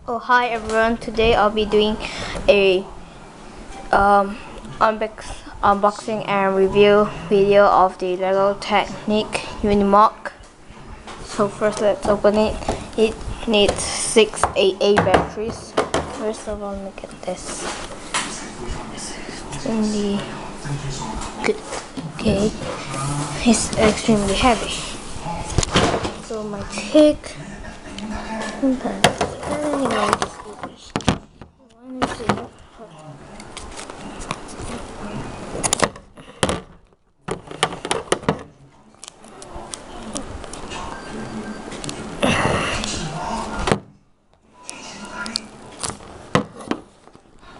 Oh, hi everyone. Today I'll be doing a unboxing and review video of the Lego Technic Unimog. So first let's open it. It needs 6 AA batteries. First of all, look at this. It's extremely good. Okay, it's extremely heavy. So my take.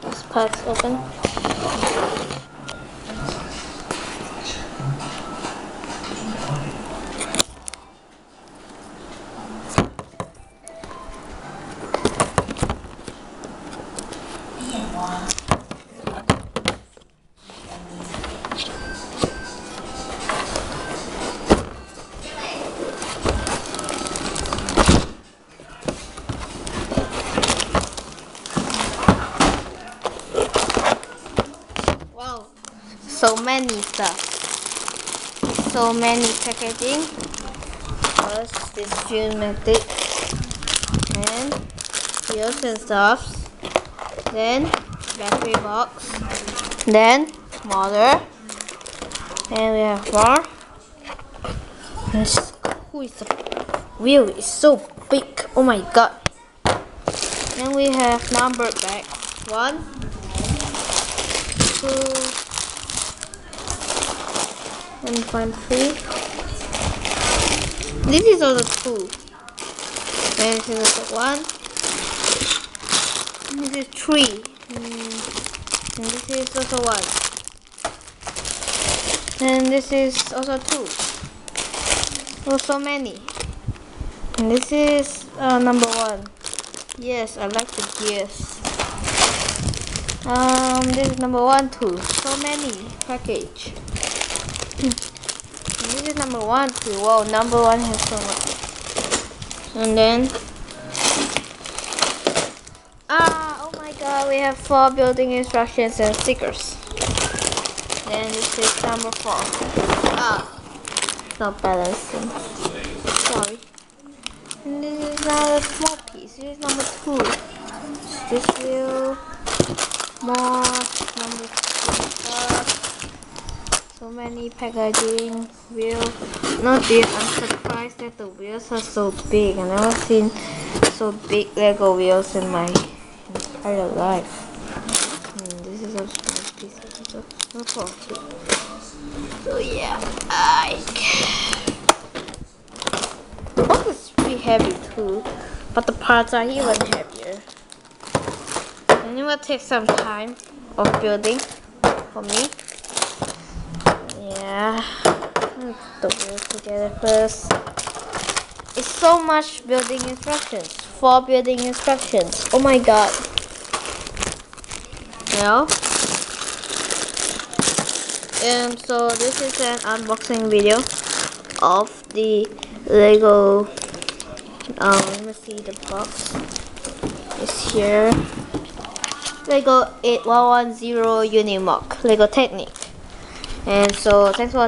This pack's open. Wow, so many stuff, so many packaging. First, this geometric and wheels and stuffs. Then battery box. Then motor. And we have more. Who is the wheel? It's so big. Oh my god. Then we have number back. 1, 2, and 3. This is also 2. Then this is also 1. This is 3. And this is also 1. And this is also 2. Oh, so many. And this is number 1. Yes, I like the gears. This is number 1 too. So many package. This is number 1 too. Wow, number 1 has so much. And then oh my god, we have 4 building instructions and stickers. Then this is number 4. Not balancing. Sorry. And this is another small piece. This is number 2. This wheel. More number 2. So many packaging. Wheel. Not this. I'm surprised that the wheels are so big. I've never seen so big Lego wheels in my entire life. This is a small piece. So yeah, the box is pretty heavy too, but the parts are even heavier. And it will take some time of building for me. Yeah, let's put the wheels together first. It's so much building instructions. 4 building instructions. Oh my god. Well, and so this is an unboxing video of the Lego. Let me see the box. It's here. Lego 8110 Unimog Lego Technic. And so thanks for watching.